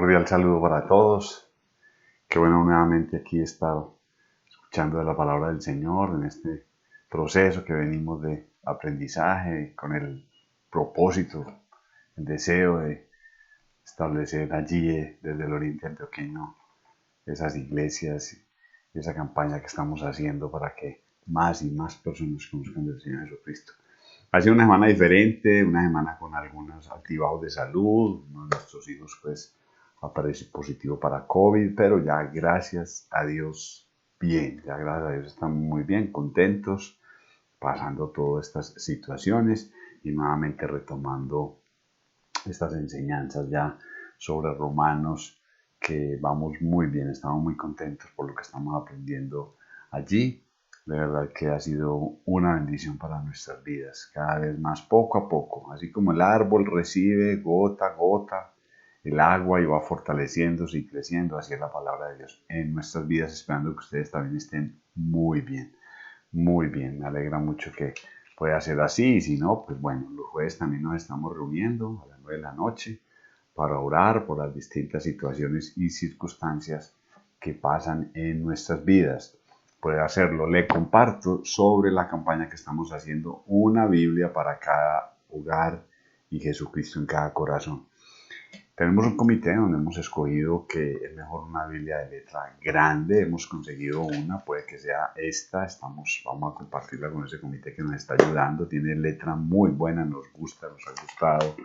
cordial saludo para todos. Qué bueno nuevamente aquí estar escuchando de la palabra del Señor en este proceso que venimos de aprendizaje con el propósito, el deseo de establecer allí desde el Oriente Antioqueño esas iglesias y esa campaña que estamos haciendo para que más y más personas conozcan del Señor Jesucristo. Ha sido una semana diferente, una semana con algunos altibajos de salud. Uno de nuestros hijos pues apareció positivo para COVID, pero ya gracias a Dios bien, ya gracias a Dios estamos muy bien, contentos, pasando todas estas situaciones y nuevamente retomando estas enseñanzas ya sobre Romanos, que vamos muy bien, estamos muy contentos por lo que estamos aprendiendo allí. De verdad que ha sido una bendición para nuestras vidas, cada vez más, poco a poco, así como el árbol recibe gota a gota el agua y va fortaleciéndose y creciendo, así es la palabra de Dios en nuestras vidas, esperando que ustedes también estén muy bien, muy bien. Me alegra mucho que pueda ser así, y si no, pues bueno, los jueves también nos estamos reuniendo a las 9 de la noche para orar por las distintas situaciones y circunstancias que pasan en nuestras vidas. Puede hacerlo. Le comparto sobre la campaña que estamos haciendo, una Biblia para cada hogar y Jesucristo en cada corazón. Tenemos un comité donde hemos escogido que es mejor una Biblia de letra grande. Hemos conseguido una, puede que sea esta. Vamos a compartirla con ese comité que nos está ayudando. Tiene letra muy buena, nos gusta, nos ha gustado.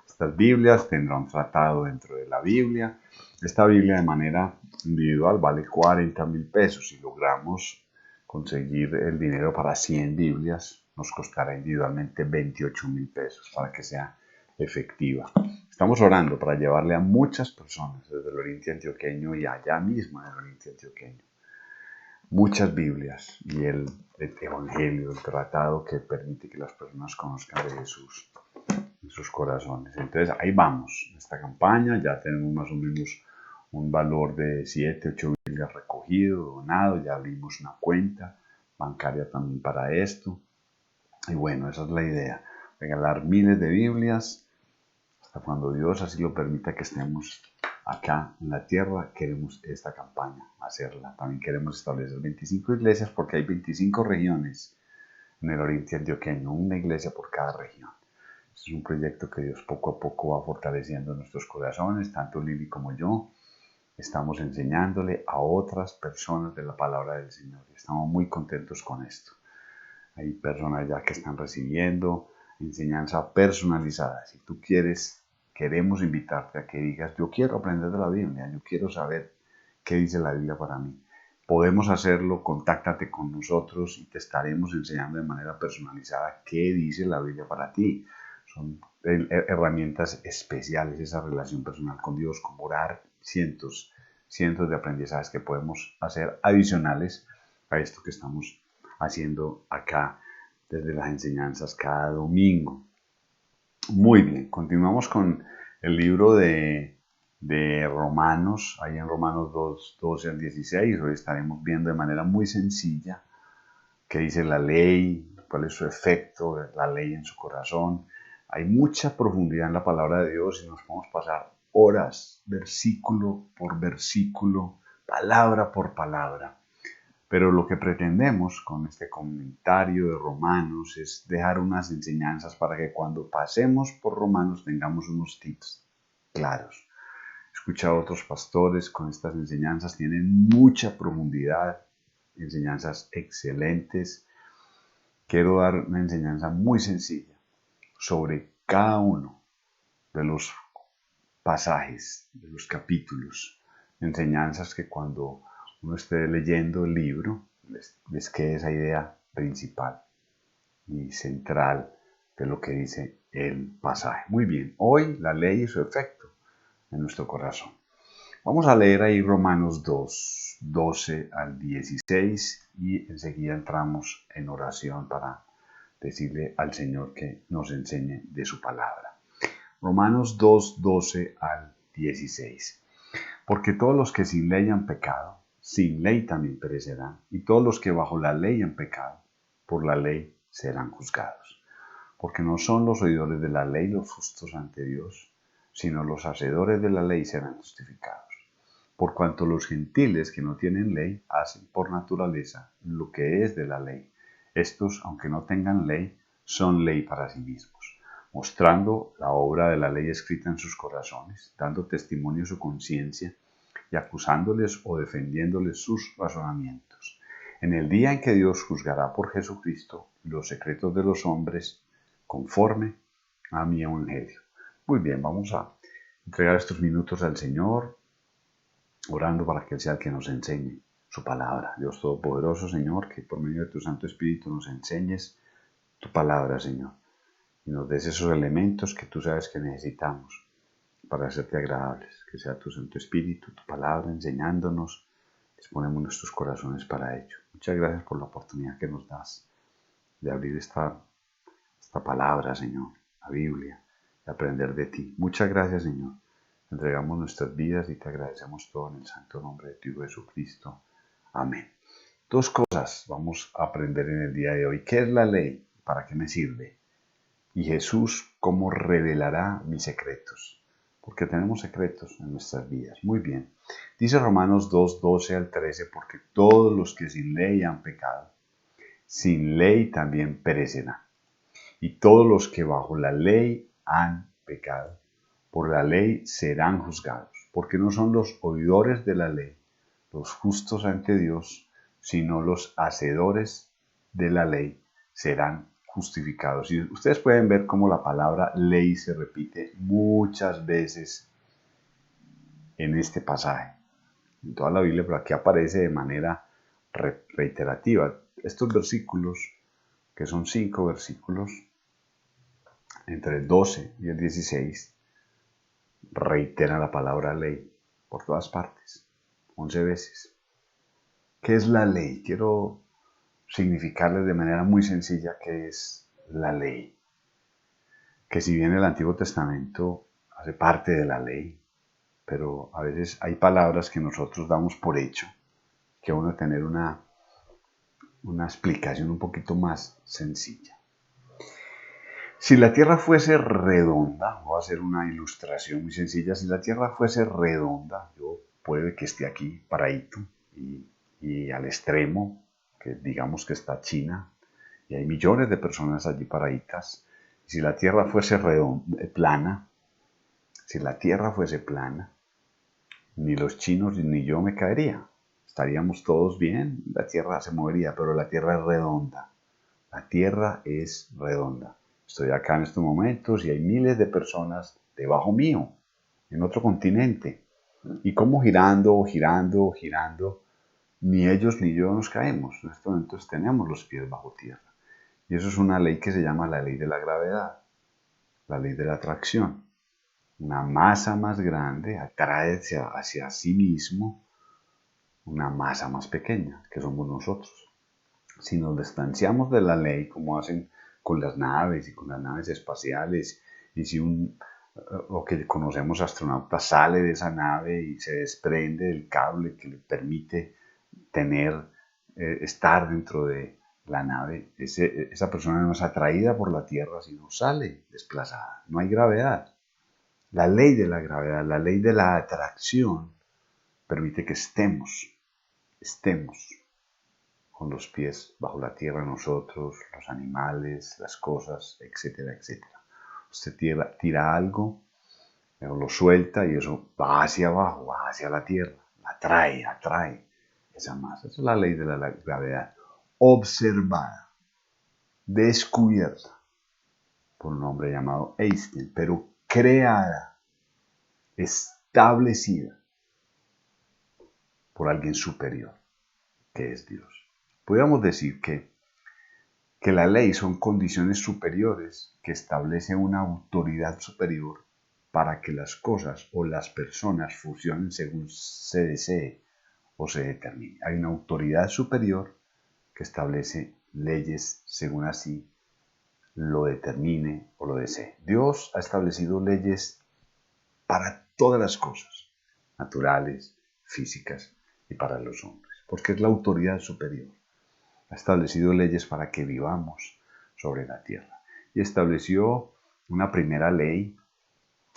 Estas Biblias tendrán un tratado dentro de la Biblia. Esta Biblia de manera individual vale 40,000 pesos. Si logramos conseguir el dinero para 100 Biblias, nos costará individualmente 28,000 pesos para que sea efectiva. Estamos orando para llevarle a muchas personas desde el Oriente Antioqueño y allá mismo en el Oriente Antioqueño muchas Biblias y el Evangelio, el tratado que permite que las personas conozcan de Jesús en sus corazones. Entonces ahí vamos, esta campaña, ya tenemos más o menos un valor de 7, 8 Biblias recogido, donado, ya abrimos una cuenta bancaria también para esto. Y bueno, esa es la idea, regalar miles de Biblias hasta cuando Dios así lo permita que estemos acá en la tierra. Queremos esta campaña, hacerla. También queremos establecer 25 iglesias porque hay 25 regiones en el Oriente Antioqueño, una iglesia por cada región. Este es un proyecto que Dios poco a poco va fortaleciendo en nuestros corazones, tanto Lili como yo. Estamos enseñándole a otras personas de la palabra del Señor y estamos muy contentos con esto. Hay personas ya que están recibiendo enseñanza personalizada. Si tú queremos invitarte a que digas, yo quiero aprender de la Biblia, yo quiero saber qué dice la Biblia para mí. Podemos hacerlo, contáctate con nosotros y te estaremos enseñando de manera personalizada qué dice la Biblia para ti. Son herramientas especiales, esa relación personal con Dios, como orar, cientos de aprendizajes que podemos hacer adicionales a esto que estamos haciendo acá desde las enseñanzas cada domingo. Muy bien, continuamos con el libro de Romanos, ahí en Romanos 2, 12 al 16. Hoy estaremos viendo de manera muy sencilla qué dice la ley, cuál es su efecto, la ley en su corazón. Hay mucha profundidad en la palabra de Dios y nos podemos pasar horas, versículo por versículo, palabra por palabra. Pero lo que pretendemos con este comentario de Romanos es dejar unas enseñanzas para que cuando pasemos por Romanos tengamos unos tips claros. He escuchado a otros pastores con estas enseñanzas, tienen mucha profundidad, enseñanzas excelentes. Quiero dar una enseñanza muy sencilla sobre cada uno de los pasajes, de los capítulos, enseñanzas que cuando uno esté leyendo el libro, les quede esa idea principal y central de lo que dice el pasaje. Muy bien, hoy la ley y su efecto en nuestro corazón. Vamos a leer ahí Romanos 2, 12 al 16 y enseguida entramos en oración para decirle al Señor que nos enseñe de su palabra. Romanos 2, 12 al 16. Porque todos los que sin ley han pecado, sin ley también perecerán, y todos los que bajo la ley han pecado, por la ley serán juzgados. Porque no son los oidores de la ley los justos ante Dios, sino los hacedores de la ley serán justificados. Por cuanto los gentiles que no tienen ley hacen por naturaleza lo que es de la ley. Estos, aunque no tengan ley, son ley para sí mismos, mostrando la obra de la ley escrita en sus corazones, dando testimonio a su conciencia y acusándoles o defendiéndoles sus razonamientos. En el día en que Dios juzgará por Jesucristo los secretos de los hombres, conforme a mi evangelio. Muy bien, vamos a entregar estos minutos al Señor, orando para que Él sea el que nos enseñe su palabra. Dios Todopoderoso, Señor, que por medio de tu Santo Espíritu nos enseñes tu palabra, Señor, y nos des esos elementos que tú sabes que necesitamos para hacerte agradables. Que sea tu Santo Espíritu, tu palabra, enseñándonos. Disponemos nuestros corazones para ello. Muchas gracias por la oportunidad que nos das de abrir esta palabra, Señor, la Biblia, de aprender de ti. Muchas gracias, Señor. Entregamos nuestras vidas y te agradecemos todo en el santo nombre de tu Hijo Jesucristo. Amén. Dos cosas vamos a aprender en el día de hoy. ¿Qué es la ley? ¿Para qué me sirve? Y Jesús, ¿cómo revelará mis secretos? Porque tenemos secretos en nuestras vidas. Muy bien. Dice Romanos 2, 12 al 13, porque todos los que sin ley han pecado, sin ley también perecerán. Y todos los que bajo la ley han pecado, por la ley serán juzgados, porque no son los oidores de la ley los justos ante Dios, sino los hacedores de la ley serán justificados. Y ustedes pueden ver cómo la palabra ley se repite muchas veces en este pasaje. En toda la Biblia, pero aquí aparece de manera reiterativa. Estos versículos, que son 5 versículos, entre el 12 y el 16, reiteran la palabra ley por todas partes, 11 veces. ¿Qué es la ley? Quiero significarles de manera muy sencilla qué es la ley. Que si bien el Antiguo Testamento hace parte de la ley, pero a veces hay palabras que nosotros damos por hecho, que uno tener una explicación un poquito más sencilla. Si la Tierra fuese redonda, voy a hacer una ilustración muy sencilla, si la Tierra fuese redonda, yo puede que esté aquí paradito y al extremo, que digamos que está China, y hay millones de personas allí paraditas. Si la Tierra fuese plana, si la Tierra fuese plana, ni los chinos ni yo me caería. Estaríamos todos bien, la Tierra se movería, pero la Tierra es redonda. La Tierra es redonda. Estoy acá en estos momentos y hay miles de personas debajo mío, en otro continente. Y como girando, girando, girando, ni ellos ni yo nos caemos. En estos momentos tenemos los pies bajo tierra. Y eso es una ley que se llama la ley de la gravedad, la ley de la atracción. Una masa más grande atrae hacia sí mismo una masa más pequeña, que somos nosotros. Si nos distanciamos de la ley, como hacen con las naves y con las naves espaciales, y si lo que conocemos astronauta sale de esa nave y se desprende del cable que le permite estar dentro de la nave, esa persona no es atraída por la Tierra, sino sale desplazada. No hay gravedad. La ley de la gravedad, la ley de la atracción, permite que estemos con los pies bajo la tierra nosotros, los animales, las cosas, etcétera, etcétera. Usted tira algo, pero lo suelta y eso va hacia abajo, va hacia la tierra, atrae esa masa. Esa es la ley de la gravedad, observada, descubierta por un hombre llamado Einstein, pero creada, establecida por alguien superior, que es Dios. Podríamos decir que la ley son condiciones superiores que establecen una autoridad superior para que las cosas o las personas funcionen según se desee o se determine. Hay una autoridad superior que establece leyes según así lo determine o lo desee. Dios ha establecido leyes para todas las cosas, naturales, físicas y para los hombres, porque es la autoridad superior. Ha establecido leyes para que vivamos sobre la tierra. Y estableció una primera ley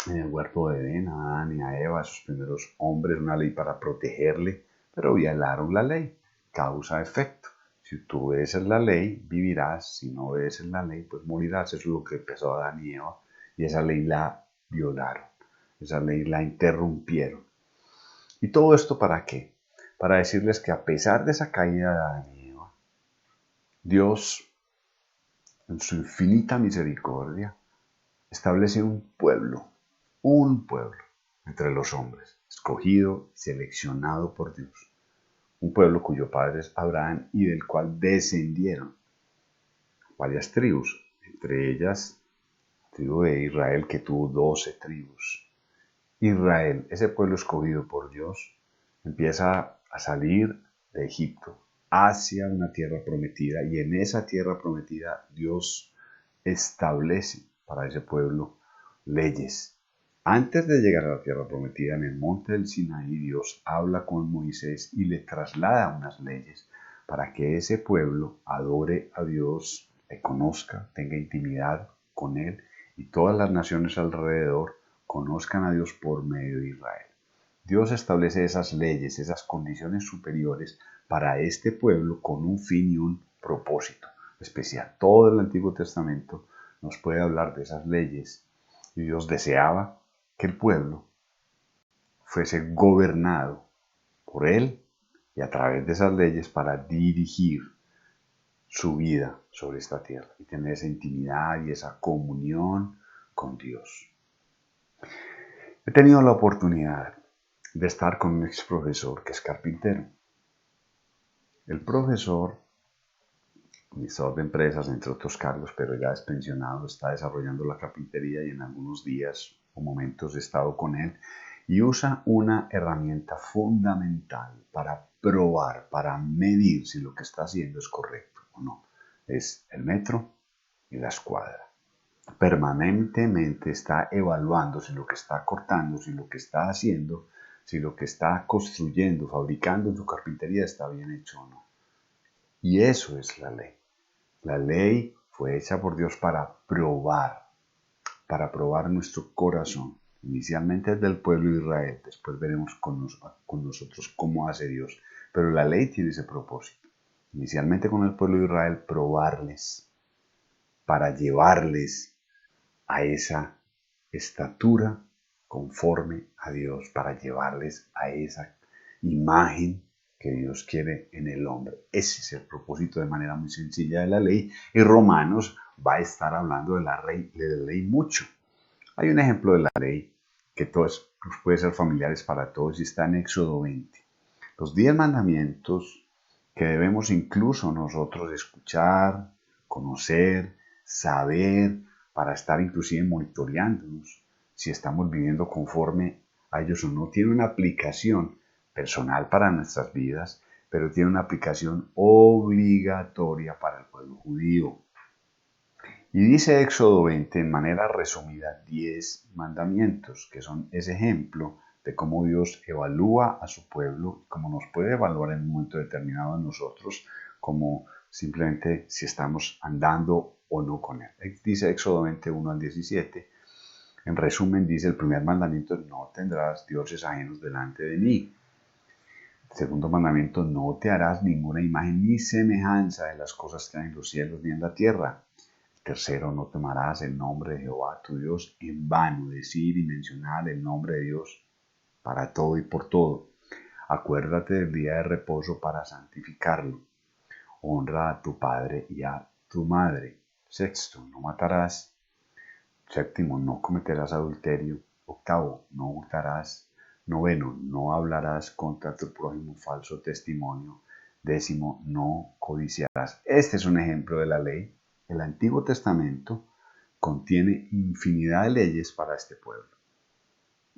en el huerto de Edén, a Adán y a Eva, a esos primeros hombres, una ley para protegerle, pero violaron la ley, causa-efecto. Si tú obedeces la ley, vivirás. Si no obedeces la ley, pues morirás. Eso es lo que empezó Adán y Eva. Y esa ley la violaron. Esa ley la interrumpieron. ¿Y todo esto para qué? Para decirles que a pesar de esa caída de Adán y Eva, Dios, en su infinita misericordia, establece un pueblo entre los hombres, escogido y seleccionado por Dios. Un pueblo cuyo padre es Abraham y del cual descendieron varias tribus, entre ellas la tribu de Israel que tuvo 12 tribus. Israel, ese pueblo escogido por Dios, empieza a salir de Egipto hacia una tierra prometida y en esa tierra prometida Dios establece para ese pueblo leyes. Antes de llegar a la tierra prometida, en el monte del Sinaí, Dios habla con Moisés y le traslada unas leyes para que ese pueblo adore a Dios, le conozca, tenga intimidad con Él y todas las naciones alrededor conozcan a Dios por medio de Israel. Dios establece esas leyes, esas condiciones superiores para este pueblo con un fin y un propósito especial. Todo el Antiguo Testamento nos puede hablar de esas leyes y Dios deseaba que el pueblo fuese gobernado por Él y a través de esas leyes para dirigir su vida sobre esta tierra y tener esa intimidad y esa comunión con Dios. He tenido la oportunidad de estar con un ex profesor que es carpintero. El profesor, administrador de empresas, entre otros cargos, pero ya es pensionado, está desarrollando la carpintería y en algunos días o momentos he estado con él y usa una herramienta fundamental para probar, para medir si lo que está haciendo es correcto o no. Es el metro y la escuadra. Permanentemente está evaluando si lo que está cortando, si lo que está haciendo, si lo que está construyendo, fabricando en su carpintería está bien hecho o no. Y eso es la ley. La ley fue hecha por Dios para probar nuestro corazón. Inicialmente es del pueblo de Israel, después veremos con nosotros cómo hace Dios. Pero la ley tiene ese propósito. Inicialmente con el pueblo de Israel, probarles, para llevarles a esa estatura conforme a Dios, para llevarles a esa imagen que Dios quiere en el hombre. Ese es el propósito de manera muy sencilla de la ley. Y Romanos va a estar hablando de la ley mucho. Hay un ejemplo de la ley que todos puede ser familiares para todos y está en Éxodo 20. Los 10 mandamientos que debemos incluso nosotros escuchar, conocer, saber, para estar inclusive monitoreándonos si estamos viviendo conforme a ellos o no. Tiene una aplicación personal para nuestras vidas, pero tiene una aplicación obligatoria para el pueblo judío. Y dice Éxodo 20 en manera resumida 10 mandamientos, que son ese ejemplo de cómo Dios evalúa a su pueblo y cómo nos puede evaluar en un momento determinado a nosotros, como simplemente si estamos andando o no con Él. Dice Éxodo 21 al 17. En resumen, dice el primer mandamiento: no tendrás dioses ajenos delante de mí. El segundo mandamiento: no te harás ninguna imagen ni semejanza de las cosas que hay en los cielos ni en la tierra. Tercero, no tomarás el nombre de Jehová tu Dios en vano, decir y mencionar el nombre de Dios para todo y por todo. Acuérdate del día de reposo para santificarlo. Honra a tu padre y a tu madre. Sexto, no matarás. Séptimo, no cometerás adulterio. Octavo, no hurtarás. Noveno, no hablarás contra tu prójimo falso testimonio. Décimo, no codiciarás. Este es un ejemplo de la ley. El Antiguo Testamento contiene infinidad de leyes para este pueblo.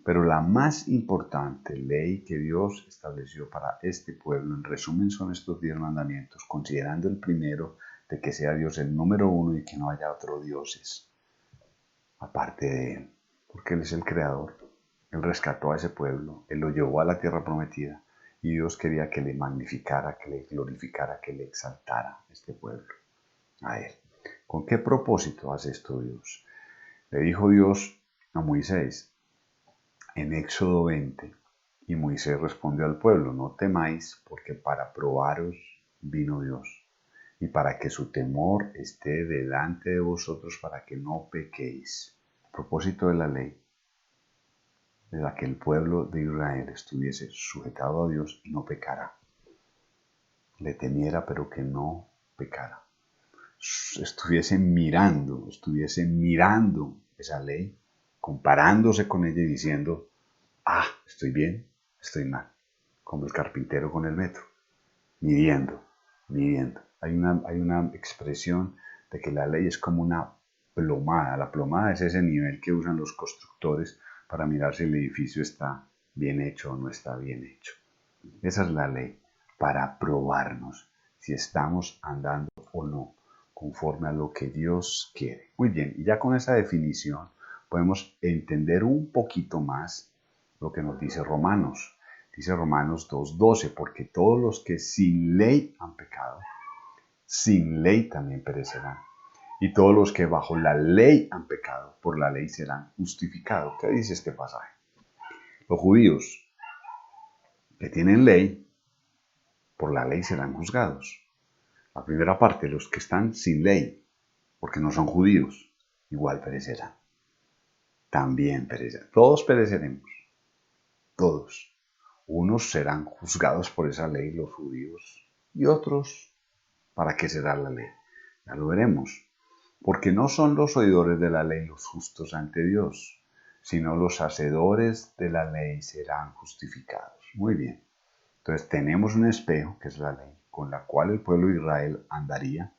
Pero la más importante ley que Dios estableció para este pueblo, en resumen, son estos 10 mandamientos, considerando el primero de que sea Dios el número uno y que no haya otros dioses aparte de Él, porque Él es el creador. Él rescató a ese pueblo, Él lo llevó a la tierra prometida y Dios quería que le magnificara, que le glorificara, que le exaltara este pueblo, a Él. ¿Con qué propósito hace esto Dios? Le dijo Dios a Moisés: en Éxodo 20, y Moisés respondió al pueblo, no temáis, porque para probaros vino Dios, y para que su temor esté delante de vosotros, para que no pequéis. El propósito de la ley era que el pueblo de Israel estuviese sujetado a Dios y no pecara. Le temiera, pero que no pecara. Estuviese mirando esa ley, comparándose con ella y diciendo, estoy bien, estoy mal, como el carpintero con el metro, midiendo. Hay una expresión de que la ley es como una plomada. La plomada es ese nivel que usan los constructores para mirar si el edificio está bien hecho o no está bien hecho. Esa es la ley, para probarnos si estamos andando o no conforme a lo que Dios quiere. Muy bien, y ya con esa definición podemos entender un poquito más lo que nos dice Romanos. Dice Romanos 2:12, porque todos los que sin ley han pecado, sin ley también perecerán. Y todos los que bajo la ley han pecado, por la ley serán justificados. ¿Qué dice este pasaje? Los judíos que tienen ley, por la ley serán juzgados. La primera parte, los que están sin ley, porque no son judíos, igual perecerán. También perecerán. Todos pereceremos. Todos. Unos serán juzgados por esa ley, los judíos, y otros, ¿para qué será la ley? Ya lo veremos. Porque no son los oidores de la ley los justos ante Dios, sino los hacedores de la ley serán justificados. Muy bien. Entonces tenemos un espejo, que es la ley, con la cual el pueblo de Israel andaría,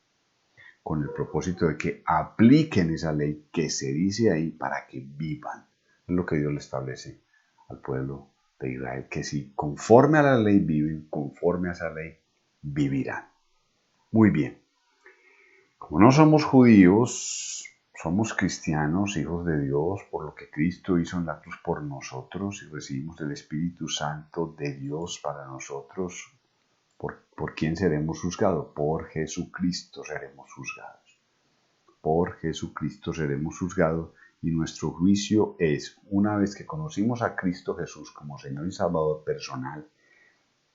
con el propósito de que apliquen esa ley que se dice ahí para que vivan. Es lo que Dios le establece al pueblo de Israel, que si conforme a la ley viven, conforme a esa ley vivirán. Muy bien. Como no somos judíos, somos cristianos, hijos de Dios, por lo que Cristo hizo en la cruz por nosotros y recibimos el Espíritu Santo de Dios para nosotros. ¿Por quién seremos juzgados? Por Jesucristo seremos juzgados. Por Jesucristo seremos juzgados y nuestro juicio es, una vez que conocimos a Cristo Jesús como Señor y Salvador personal,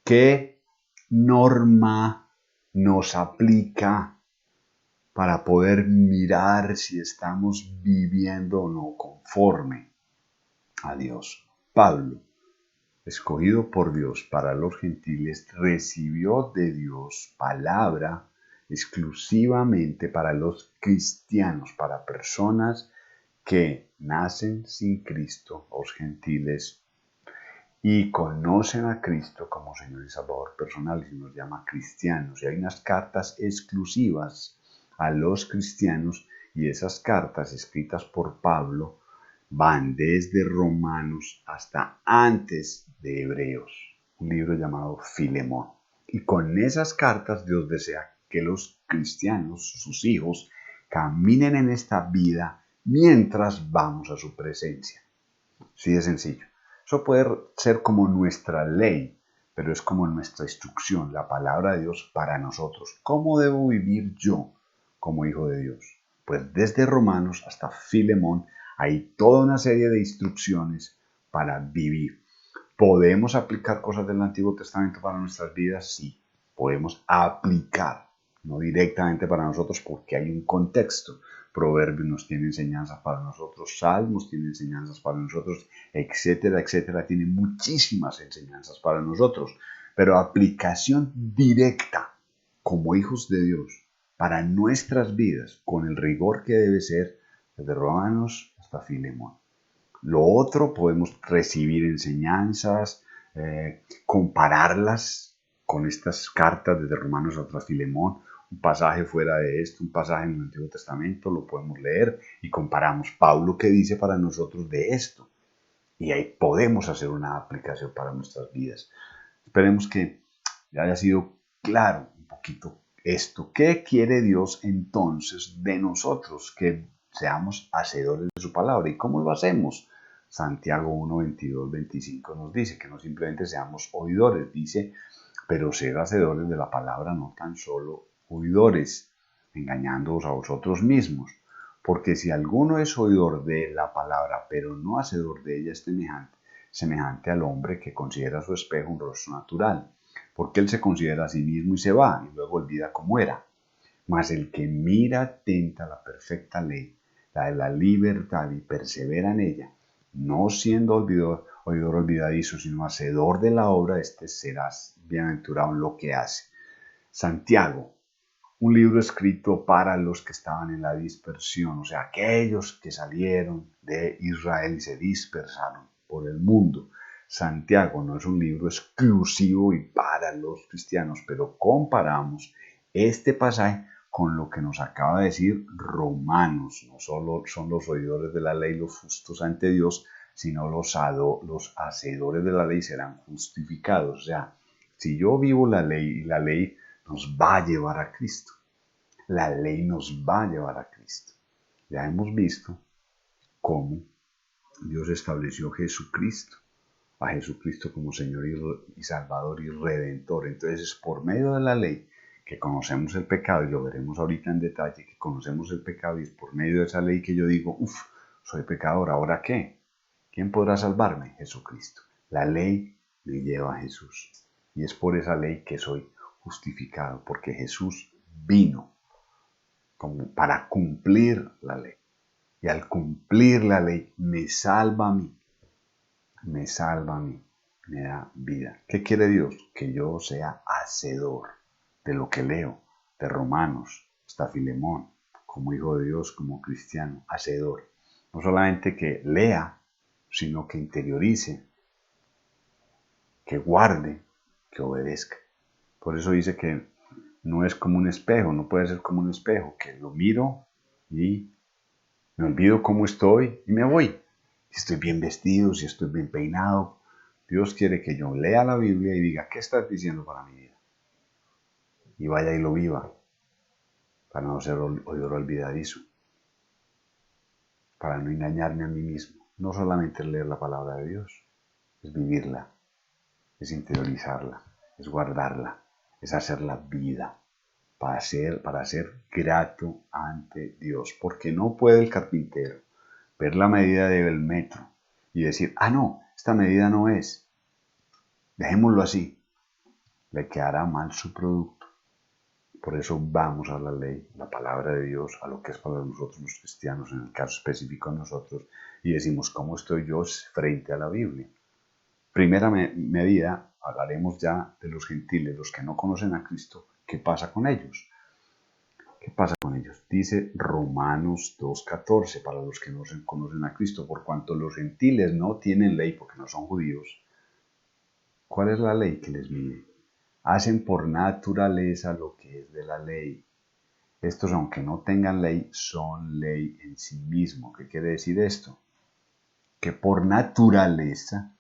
¿qué norma nos aplica para poder mirar si estamos viviendo o no conforme a Dios? Pablo, escogido por Dios para los gentiles, recibió de Dios palabra exclusivamente para los cristianos, para personas que nacen sin Cristo, los gentiles, y conocen a Cristo como Señor y Salvador personal, y nos llama cristianos. Y hay unas cartas exclusivas a los cristianos, y esas cartas escritas por Pablo van desde Romanos hasta antes de Hebreos, un libro llamado Filemón. Y con esas cartas Dios desea que los cristianos, sus hijos, caminen en esta vida mientras vamos a su presencia. Sí, de sencillo. Eso puede ser como nuestra ley, pero es como nuestra instrucción, la palabra de Dios para nosotros. ¿Cómo debo vivir yo como hijo de Dios? Pues desde Romanos hasta Filemón hay toda una serie de instrucciones para vivir. ¿Podemos aplicar cosas del Antiguo Testamento para nuestras vidas? Sí, podemos aplicar, no directamente para nosotros porque hay un contexto. Proverbios nos tiene enseñanzas para nosotros, Salmos tiene enseñanzas para nosotros, etcétera, etcétera. Tiene muchísimas enseñanzas para nosotros, pero aplicación directa como hijos de Dios para nuestras vidas, con el rigor que debe ser, desde Romanos hasta Filemón. Lo otro, podemos recibir enseñanzas, compararlas con estas cartas desde Romanos hasta Filemón, un pasaje fuera de esto, un pasaje en el Antiguo Testamento, lo podemos leer y comparamos. Pablo, ¿qué dice para nosotros de esto? Y ahí podemos hacer una aplicación para nuestras vidas. Esperemos que haya sido claro un poquito esto. ¿Qué quiere Dios entonces de nosotros? Que seamos hacedores de su palabra. ¿Y cómo lo hacemos? Santiago 1, 22, 25 nos dice que no simplemente seamos oidores, dice, pero ser hacedores de la palabra, no tan solo oidores, engañándoos a vosotros mismos. Porque si alguno es oidor de la palabra, pero no hacedor de ella, es semejante semejante al hombre que considera a su espejo un rostro natural, porque él se considera a sí mismo y se va, y luego olvida cómo era. Mas el que mira atenta a la perfecta ley, la de la libertad, y persevera en ella, no siendo oidor olvidadizo, sino hacedor de la obra, este será bienaventurado en lo que hace. Santiago, un libro escrito para los que estaban en la dispersión, o sea, aquellos que salieron de Israel y se dispersaron por el mundo. Santiago no es un libro exclusivo y para los cristianos, pero comparamos este pasaje con lo que nos acaba de decir Romanos. No solo son los oidores de la ley los justos ante Dios, sino los hacedores de la ley serán justificados. O sea, si yo vivo la ley y la ley nos va a llevar a Cristo. La ley nos va a llevar a Cristo. Ya hemos visto cómo Dios estableció a Jesucristo como Señor y Salvador y Redentor. Entonces es por medio de la ley que conocemos el pecado, y lo veremos ahorita en detalle, que conocemos el pecado, y es por medio de esa ley que yo digo, soy pecador, ¿ahora qué? ¿Quién podrá salvarme? Jesucristo. La ley me lleva a Jesús. Y es por esa ley que soy justificado, porque Jesús vino para cumplir la ley. Y al cumplir la ley me salva a mí, me da vida. ¿Qué quiere Dios? Que yo sea hacedor de lo que leo, de Romanos hasta Filemón, como hijo de Dios, como cristiano, hacedor. No solamente que lea, sino que interiorice, que guarde, que obedezca. Por eso dice que no es como un espejo, no puede ser como un espejo, que lo miro y me olvido cómo estoy y me voy. Si estoy bien vestido, si estoy bien peinado, Dios quiere que yo lea la Biblia y diga, ¿qué estás diciendo para mi vida? Y vaya y lo viva, para no ser oidor olvidadizo, para no engañarme a mí mismo. No solamente leer la palabra de Dios, es vivirla, es interiorizarla, es guardarla, es hacerla vida, para ser grato ante Dios. Porque no puede el carpintero ver la medida del metro y decir, no, esta medida no es, dejémoslo así. Le quedará mal su producto. Por eso vamos a la ley, la palabra de Dios, a lo que es para nosotros los cristianos, en el caso específico de nosotros, y decimos, ¿cómo estoy yo frente a la Biblia? Primera medida, hablaremos ya de los gentiles, los que no conocen a Cristo. ¿Qué pasa con ellos? ¿Qué pasa con ellos? Dice Romanos 2:14, para los que no conocen a Cristo, por cuanto los gentiles no tienen ley porque no son judíos. ¿Cuál es la ley que les mide? Hacen por naturaleza lo que es de la ley. Estos, aunque no tengan ley, son ley en sí mismo. ¿Qué quiere decir esto? Que por naturaleza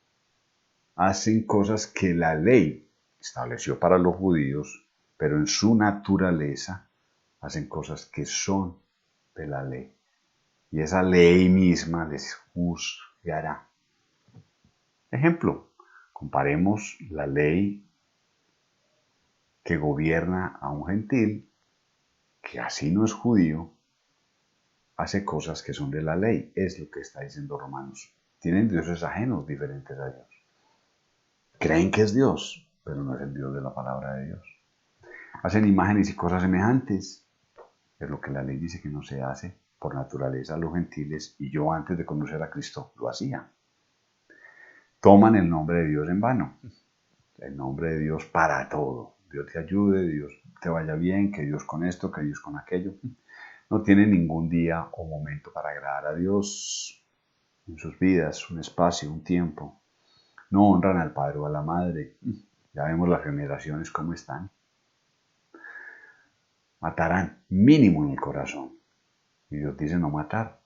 hacen cosas que la ley estableció para los judíos, pero en su naturaleza hacen cosas que son de la ley. Y esa ley misma les juzgará. Ejemplo, comparemos la ley que gobierna a un gentil, que así no es judío, hace cosas que son de la ley. Es lo que está diciendo Romanos. Tienen dioses ajenos diferentes a Dios. Creen que es Dios, pero no es el Dios de la palabra de Dios. Hacen imágenes y cosas semejantes. Es lo que la ley dice que no se hace por naturaleza a los gentiles, y yo antes de conocer a Cristo lo hacía. Toman el nombre de Dios en vano. El nombre de Dios para todo. Dios te ayude, Dios te vaya bien, que Dios con esto, que Dios con aquello. No tienen ningún día o momento para agradar a Dios en sus vidas, un espacio, un tiempo. No honran al padre o a la madre. Ya vemos las generaciones cómo están. Matarán mínimo en el corazón. Y Dios dice no matar.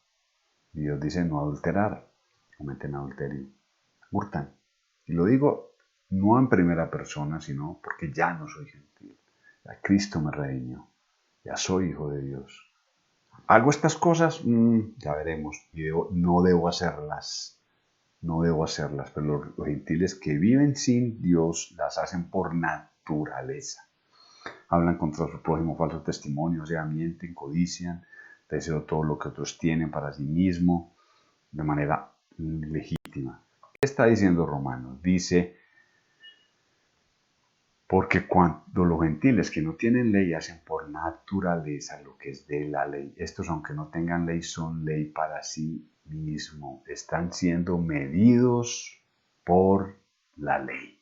Y Dios dice no adulterar. Cometen adulterio. Hurtan. Y lo digo no en primera persona, sino porque ya no soy gentil. Ya Cristo me redimió. Ya soy hijo de Dios. ¿Hago estas cosas? Ya veremos. Y no debo hacerlas. No debo hacerlas. Pero los gentiles que viven sin Dios las hacen por naturaleza. Hablan contra su prójimo falso testimonio, o sea, mienten, codician, desean todo lo que otros tienen para sí mismo, de manera legítima. está diciendo Romanos? Dice, porque cuando los gentiles que no tienen ley hacen por naturaleza lo que es de la ley, estos aunque no tengan ley son ley para sí mismo, están siendo medidos por la ley.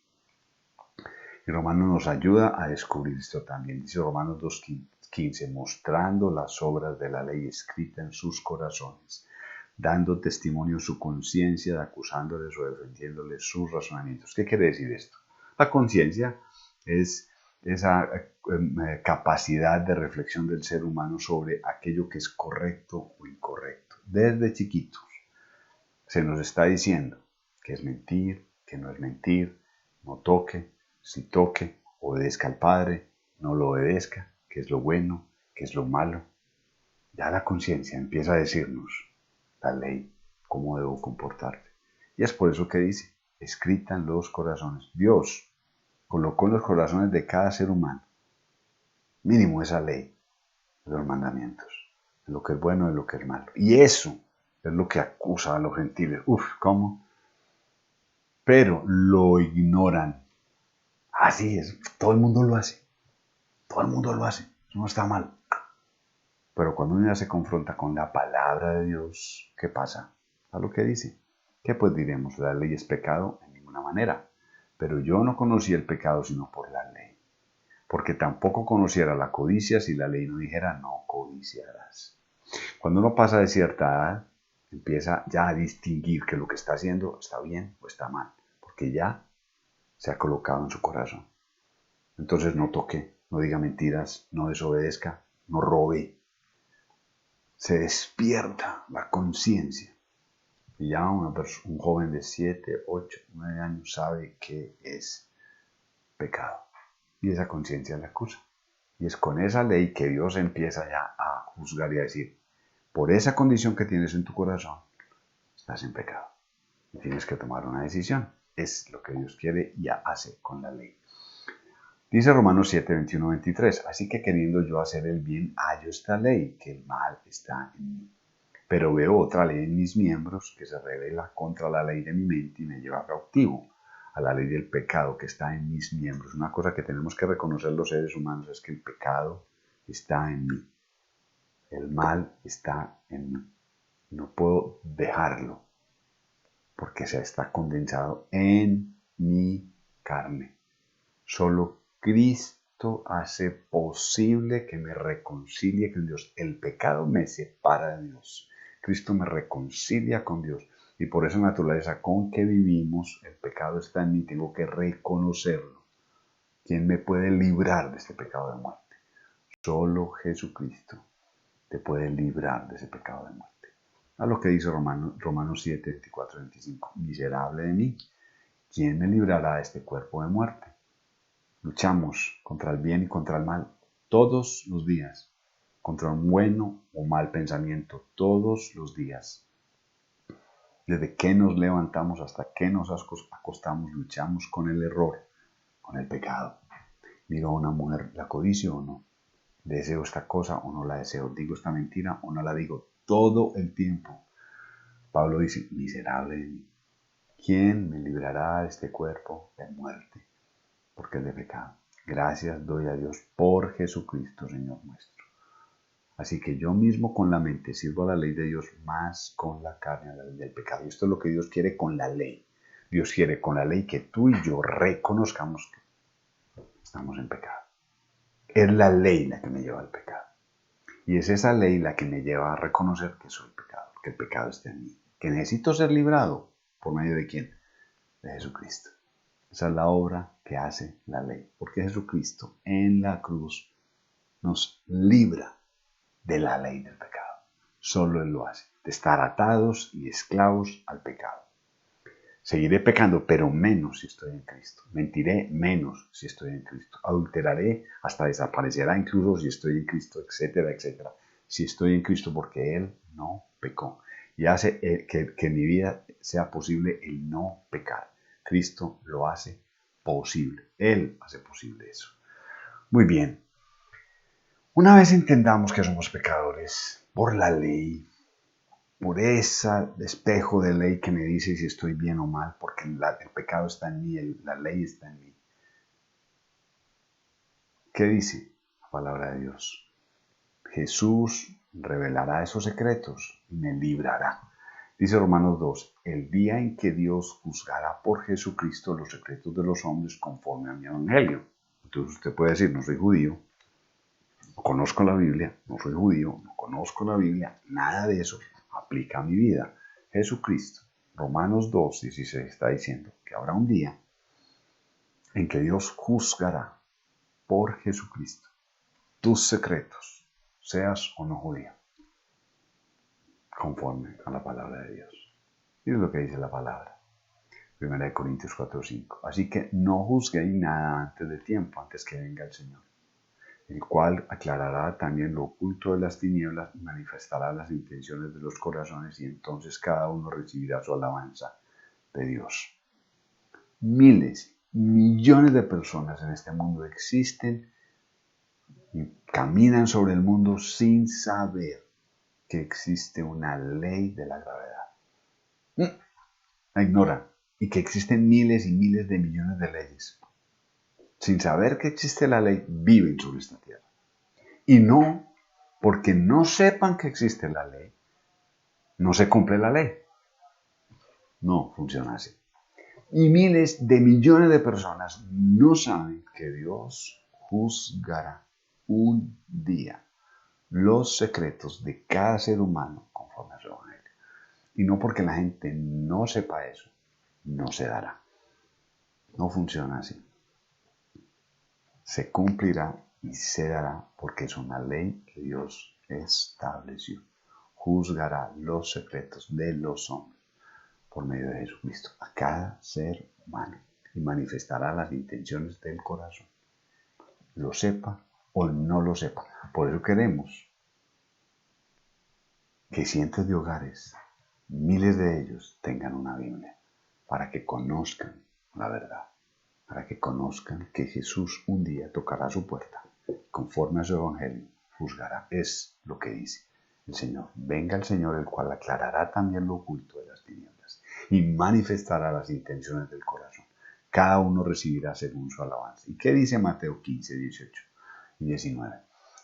Y Romanos nos ayuda a descubrir esto también. Dice Romanos 2:15, mostrando las obras de la ley escrita en sus corazones, dando testimonio en su conciencia, acusándoles o defendiéndoles sus razonamientos. ¿Qué quiere decir esto? La conciencia es esa capacidad de reflexión del ser humano sobre aquello que es correcto o incorrecto. Desde chiquitos se nos está diciendo que es mentir, que no es mentir, no toque, si toque, obedezca al Padre, no lo obedezca, que es lo bueno, que es lo malo. Ya la conciencia empieza a decirnos la ley, cómo debo comportarte. Y es por eso que dice, escrita en los corazones. Dios colocó en los corazones de cada ser humano, mínimo esa ley, de los mandamientos, de lo que es bueno y de lo que es malo. Y eso es lo que acusa a los gentiles. ¿Cómo? Pero lo ignoran. Así es, todo el mundo lo hace. Todo el mundo lo hace. Eso no está mal. Pero cuando uno ya se confronta con la palabra de Dios, ¿qué pasa? ¿A lo que dice? ¿Qué pues diremos? ¿La ley es pecado? En ninguna manera. Pero yo no conocí el pecado sino por la ley. Porque tampoco conociera la codicia si la ley no dijera no codiciarás. Cuando uno pasa de cierta edad, empieza ya a distinguir que lo que está haciendo está bien o está mal. Porque ya se ha colocado en su corazón. Entonces no toque, no diga mentiras, no desobedezca, no robe. Se despierta la conciencia. Y ya un joven de 7, 8, 9 años sabe que es pecado. Y esa conciencia le acusa. Y es con esa ley que Dios empieza ya a juzgar y a decir, por esa condición que tienes en tu corazón, estás en pecado. Y tienes que tomar una decisión. Es lo que Dios quiere y hace con la ley. Dice Romanos 7, 21, 23, así que queriendo yo hacer el bien, hallo esta ley, que el mal está en mí. Pero veo otra ley en mis miembros que se revela contra la ley de mi mente y me lleva cautivo a la ley del pecado que está en mis miembros. Una cosa que tenemos que reconocer los seres humanos es que el pecado está en mí. El mal está en mí. No puedo dejarlo porque se está condensado en mi carne. Solo Cristo hace posible que me reconcilie con Dios. El pecado me separa de Dios. Cristo me reconcilia con Dios. Y por esa naturaleza con que vivimos, el pecado está en mí. Tengo que reconocerlo. ¿Quién me puede librar de este pecado de muerte? Solo Jesucristo te puede librar de ese pecado de muerte. A lo que dice Romanos 7, 24, 25. Miserable de mí, ¿quién me librará de este cuerpo de muerte? Luchamos contra el bien y contra el mal todos los días, contra un bueno o mal pensamiento todos los días. Desde que nos levantamos hasta que nos acostamos, luchamos con el error, con el pecado. Miro a una mujer, ¿la codicio o no? ¿Deseo esta cosa o no la deseo? ¿Digo esta mentira o no la digo? Todo el tiempo. Pablo dice, miserable de mí, ¿quién me librará de este cuerpo de muerte? Porque es de pecado. Gracias doy a Dios por Jesucristo, Señor nuestro. Así que yo mismo con la mente sirvo a la ley de Dios más con la carne a la ley del pecado. Y esto es lo que Dios quiere con la ley. Dios quiere con la ley que tú y yo reconozcamos que estamos en pecado. Es la ley la que me lleva al pecado. Y es esa ley la que me lleva a reconocer que soy pecado, que el pecado está en mí. Que necesito ser librado. ¿Por medio de quién? De Jesucristo. Esa es la obra que hace la ley. Porque Jesucristo en la cruz nos libra de la ley del pecado. Solo Él lo hace. De estar atados y esclavos al pecado. Seguiré pecando, pero menos si estoy en Cristo. Mentiré menos si estoy en Cristo. Adulteraré, hasta desaparecerá incluso si estoy en Cristo, etcétera, etcétera. Si estoy en Cristo porque Él no pecó. Y hace que en mi vida sea posible el no pecar. Cristo lo hace posible. Él hace posible eso. Muy bien. Una vez entendamos que somos pecadores por la ley, por ese espejo de ley que me dice si estoy bien o mal, porque el pecado está en mí, la ley está en mí. ¿Qué dice la palabra de Dios? Jesús revelará esos secretos y me librará. Dice Romanos 2, el día en que Dios juzgará por Jesucristo los secretos de los hombres conforme a mi evangelio. Entonces usted puede decir, no soy judío, no conozco la Biblia, no soy judío, no conozco la Biblia, nada de eso aplica a mi vida. Jesucristo, Romanos 2, 16 está diciendo que habrá un día en que Dios juzgará por Jesucristo tus secretos, seas o no judío, conforme a la palabra de Dios. Y es lo que dice la palabra. 1 Corintios 4:5. Así que no juzguéis nada antes de tiempo, antes que venga el Señor, el cual aclarará también lo oculto de las tinieblas y manifestará las intenciones de los corazones, y entonces cada uno recibirá su alabanza de Dios. Miles, millones de personas en este mundo existen y caminan sobre el mundo sin saber que existe una ley de la gravedad. La ignoran, y que existen miles y miles de millones de leyes. Sin saber que existe la ley, viven sobre esta tierra. Y no, porque no sepan que existe la ley, no se cumple la ley. No funciona así. Y miles de millones de personas no saben que Dios juzgará un día los secretos de cada ser humano conforme a su evangelio. Y no porque la gente no sepa eso, no se dará. No funciona así. Se cumplirá y se dará porque es una ley que Dios estableció. Juzgará los secretos de los hombres por medio de Jesucristo a cada ser humano y manifestará las intenciones del corazón, lo sepa o no lo sepa. Por eso queremos que cientos de hogares, miles de ellos, tengan una Biblia para que conozcan la verdad, para que conozcan que Jesús un día tocará su puerta, conforme a su evangelio, juzgará. Es lo que dice el Señor. Venga el Señor, el cual aclarará también lo oculto de las tinieblas y manifestará las intenciones del corazón. Cada uno recibirá según su alabanza. ¿Y qué dice Mateo 15, 18 y 19?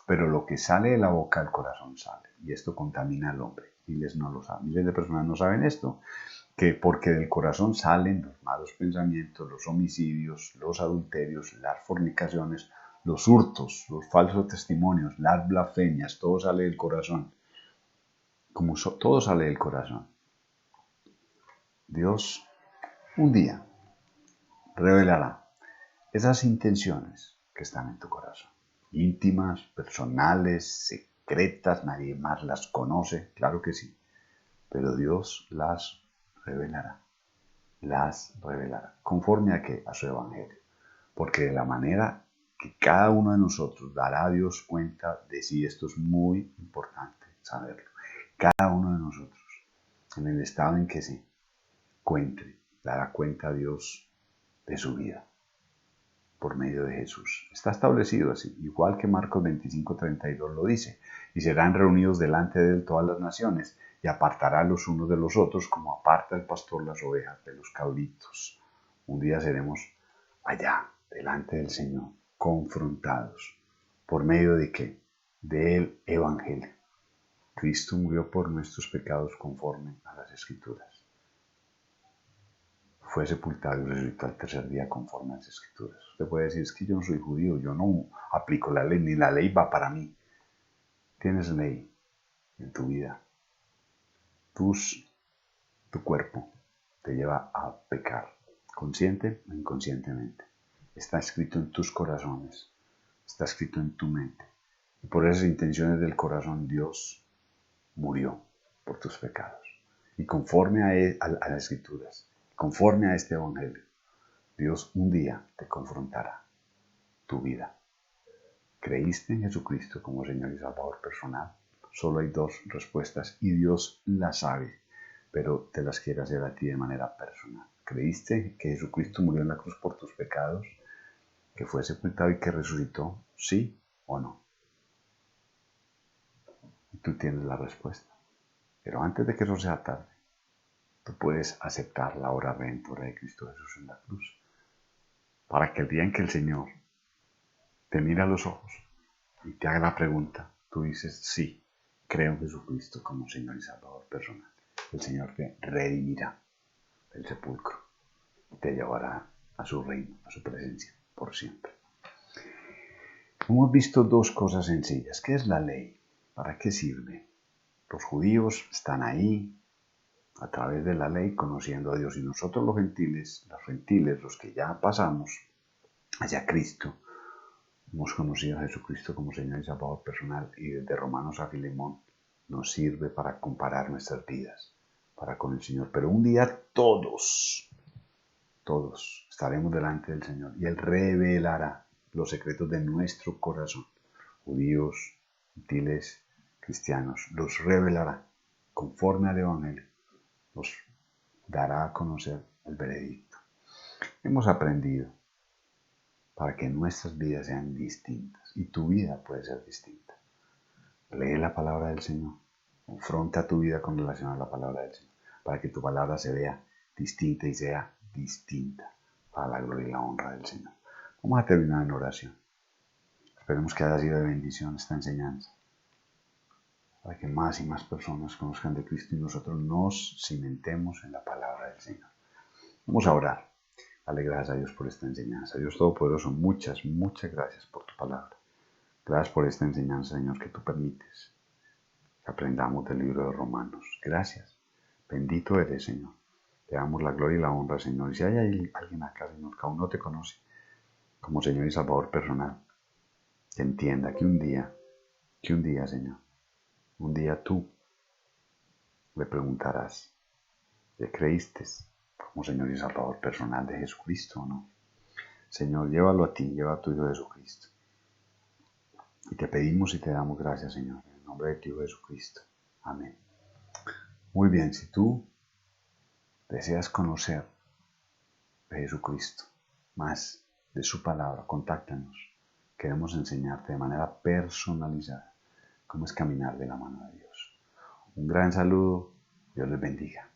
Pero lo que sale de la boca del corazón sale, y esto contamina al hombre. Miles no lo saben. Miles de personas no saben esto, que porque del corazón salen los malos pensamientos, los homicidios, los adulterios, las fornicaciones, los hurtos, los falsos testimonios, las blasfemias, todo sale del corazón. Todo sale del corazón. Dios un día revelará esas intenciones que están en tu corazón, íntimas, personales, secretas, nadie más las conoce, claro que sí, pero Dios las revelará. Las revelará. ¿Conforme a qué? A su evangelio. Porque de la manera que cada uno de nosotros dará a Dios cuenta de sí, esto es muy importante saberlo. Cada uno de nosotros, en el estado en que se encuentre, dará cuenta a Dios de su vida por medio de Jesús. Está establecido así, igual que Marcos 25:32 lo dice, y serán reunidos delante de él todas las naciones, y apartará los unos de los otros como aparta el pastor las ovejas de los cabritos. Un día seremos allá, delante del Señor, confrontados. ¿Por medio de qué? Del Evangelio. Cristo murió por nuestros pecados conforme a las Escrituras. Fue sepultado y resucitó al tercer día conforme a las Escrituras. Usted puede decir, es que yo no soy judío, yo no aplico la ley, ni la ley va para mí. Tienes ley en tu vida. Tu cuerpo te lleva a pecar, consciente o inconscientemente. Está escrito en tus corazones, está escrito en tu mente. Y por esas intenciones del corazón Dios murió por tus pecados. Y conforme a las Escrituras, conforme a este Evangelio, Dios un día te confrontará tu vida. ¿Creíste en Jesucristo como Señor y Salvador personal? Solo hay dos respuestas y Dios las sabe, pero te las quiere hacer a ti de manera personal. ¿Creíste que Jesucristo murió en la cruz por tus pecados? ¿Que fue sepultado y que resucitó? ¿Sí o no? Y tú tienes la respuesta. Pero antes de que eso sea tarde, tú puedes aceptar la obra redentora de Cristo Jesús en la cruz, para que el día en que el Señor te mira a los ojos y te haga la pregunta, tú dices, sí, creo en Jesucristo como Señor y Salvador personal. El Señor te redimirá del sepulcro y te llevará a su reino, a su presencia, por siempre. Hemos visto dos cosas sencillas. ¿Qué es la ley? ¿Para qué sirve? Los judíos están ahí a través de la ley conociendo a Dios, y nosotros los gentiles, los que ya pasamos hacia Cristo, hemos conocido a Jesucristo como Señor y Salvador personal, y desde Romanos a Filemón nos sirve para comparar nuestras vidas para con el Señor. Pero un día todos estaremos delante del Señor y Él revelará los secretos de nuestro corazón. Judíos, gentiles, cristianos, los revelará conforme al Evangelio. Nos dará a conocer el veredicto. Hemos aprendido para que nuestras vidas sean distintas, y tu vida puede ser distinta. Lee la palabra del Señor, confronta tu vida con relación a la palabra del Señor, para que tu palabra se vea distinta y sea distinta para la gloria y la honra del Señor. Vamos a terminar en oración. Esperemos que haya sido de bendición esta enseñanza, para que más y más personas conozcan de Cristo y nosotros nos cimentemos en la palabra del Señor. Vamos a orar. Dale gracias a Dios por esta enseñanza. Dios Todopoderoso, muchas gracias por tu palabra. Gracias por esta enseñanza, Señor, que tú permites que aprendamos del libro de Romanos. Gracias. Bendito eres, Señor. Te damos la gloria y la honra, Señor. Y si hay alguien acá, Señor, que aún no te conoce como Señor y Salvador personal, que entienda que un día, Señor, un día tú le preguntarás, ¿te creíste como Señor y Salvador personal de Jesucristo o no? Señor, llévalo a ti, lleva a tu Hijo Jesucristo. Y te pedimos y te damos gracias, Señor, en el nombre de tu Hijo Jesucristo. Amén. Muy bien, si tú deseas conocer de Jesucristo, más de su palabra, contáctanos. Queremos enseñarte de manera personalizada cómo es caminar de la mano de Dios. Un gran saludo. Dios les bendiga.